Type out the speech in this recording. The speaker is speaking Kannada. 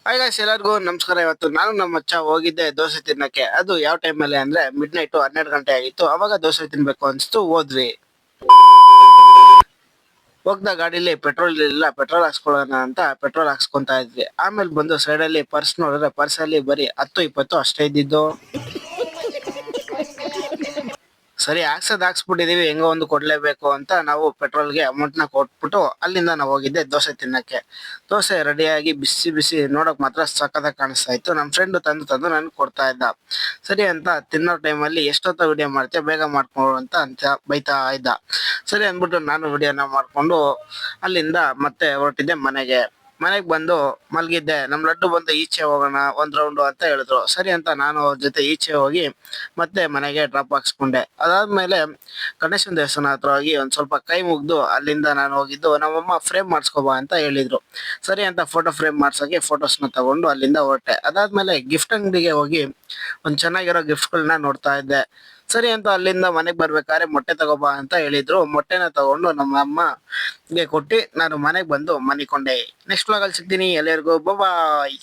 ಹಾಯ್ ಗಾಯ್ಸ್, ಎಲ್ಲರಿಗೂ ನಮಸ್ಕಾರ. ಇವತ್ತು ನಾನು ನಮ್ಮ ಮಚ್ಚ ಹೋಗಿದ್ದೆ ದೋಸೆ ತಿನ್ನಕ್ಕೆ. ಅದು ಯಾವ ಟೈಮಲ್ಲಿ ಅಂದ್ರೆ ಮಿಡ್ ನೈಟ್ 12 ಗಂಟೆ ಆಗಿತ್ತು. ಅವಾಗ ದೋಸೆ ತಿನ್ಬೇಕು ಅನ್ಸ್ತು, ಹೋದ್ವಿ. ಹೋಗ್ದ ಗಾಡಿಲಿ ಪೆಟ್ರೋಲ್ ಇಲ್ಲ, ಪೆಟ್ರೋಲ್ ಹಾಕ್ಸ್ಕೊಳ್ಳೋಣ ಅಂತ ಪೆಟ್ರೋಲ್ ಹಾಕ್ಸ್ಕೊಂತಾ ಇದ್ವಿ. ಆಮೇಲೆ ಬಂದು ಸೈಡಲ್ಲಿ ಪರ್ಸ್ ನೋಡಿದ್ರೆ ಪರ್ಸಲ್ಲಿ ಬರೀ 10-20 ಅಷ್ಟೇ ಇದ್ದಿದ್ದು. ಸರಿ, ಹಾಕ್ಸ್ಬಿಟ್ಟಿದೀವಿ, ಹೆಂಗೋ ಒಂದು ಕೊಡ್ಲೇಬೇಕು ಅಂತ ನಾವು ಪೆಟ್ರೋಲ್ಗೆ ಅಮೌಂಟ್ನ ಕೊಟ್ಬಿಟ್ಟು ಅಲ್ಲಿಂದ ನಾವು ಹೋಗಿದ್ದೆ ದೋಸೆ ತಿನ್ನಕ್ಕೆ. ದೋಸೆ ರೆಡಿಯಾಗಿ ಬಿಸಿ ಬಿಸಿ ನೋಡಕ್ ಮಾತ್ರ ಸಖತ್ತಾಗಿ ಕಾಣಿಸ್ತಾ ಇತ್ತು. ನಮ್ಮ ಫ್ರೆಂಡ್ ತಂದು ನನ್ಗೆ ಕೊಡ್ತಾ ಇದ್ದ. ಸರಿ ಅಂತ ತಿನ್ನೋ ಟೈಮಲ್ಲಿ ಎಷ್ಟೊತ್ತ ವಿಡಿಯೋ ಮಾಡ್ತೀಯ, ಬೇಗ ಮಾಡ್ಕೊಡು ಅಂತ ಬೈತಾ ಇದ್ದ. ಸರಿ ಅಂದ್ಬಿಟ್ಟು ನಾನು ವಿಡಿಯೋನ ಮಾಡ್ಕೊಂಡು ಅಲ್ಲಿಂದ ಮತ್ತೆ ಹೊರಟಿದ್ದೆ ಮನೆಗೆ ಬಂದು ಮಲಗಿದ್ದೆ. ನಮ್ ಲಡ್ಡು ಬಂದು ಈಚೆ ಹೋಗೋಣ ಒಂದ್ ರೌಂಡು ಅಂತ ಹೇಳಿದ್ರು. ಸರಿ ಅಂತ ನಾನು ಅವ್ರ ಜೊತೆ ಈಚೆ ಹೋಗಿ ಮತ್ತೆ ಮನೆಗೆ ಡ್ರಾಪ್ ಹಾಕ್ಸ್ಕೊಂಡೆ. ಅದಾದ್ಮೇಲೆ ಗಣೇಶನ ದೇವಸ್ಥಾನ ಹತ್ರ ಹೋಗಿ ಒಂದ್ ಸ್ವಲ್ಪ ಕೈ ಮುಗ್ದು ಅಲ್ಲಿಂದ ನಾನು ಹೋಗಿದ್ದು. ನಮ್ಮಮ್ಮ ಫ್ರೇಮ್ ಮಾಡ್ಸ್ಕೊಬಾ ಅಂತ ಹೇಳಿದ್ರು. ಸರಿ ಅಂತ ಫೋಟೋ ಫ್ರೇಮ್ ಮಾಡ್ಸೋಕೆ ಫೋಟೋಸ್ನ ತಗೊಂಡು ಅಲ್ಲಿಂದ ಹೊರಟೆ. ಅದಾದ್ಮೇಲೆ ಗಿಫ್ಟ್ ಅಂಗಡಿಗೆ ಹೋಗಿ ಒಂದ್ ಚೆನ್ನಾಗಿರೋ ಗಿಫ್ಟ್ಗಳನ್ನ ನೋಡ್ತಾ ಇದ್ದೆ. ಸರಿ ಅಂತ ಅಲ್ಲಿಂದ ಮನೆಗೆ ಬರ್ಬೇಕಾದ್ರೆ ಮೊಟ್ಟೆ ತಗೋಬಾ ಅಂತ ಹೇಳಿದ್ರು. ಮೊಟ್ಟೆನ ತಗೊಂಡು ನಮ್ಮ ಅಮ್ಮಗೆ ಕೊಟ್ಟು ನಾನು ಮನೆಗೆ ಬಂದು ಮನಿಕೊಂಡೆ. ನೆಕ್ಸ್ಟ್ ವ್ಲಾಗಲ್ಲಿ ಸಿಗ್ತೀನಿ. ಎಲ್ಲರಿಗೂ ಬಾಯ್.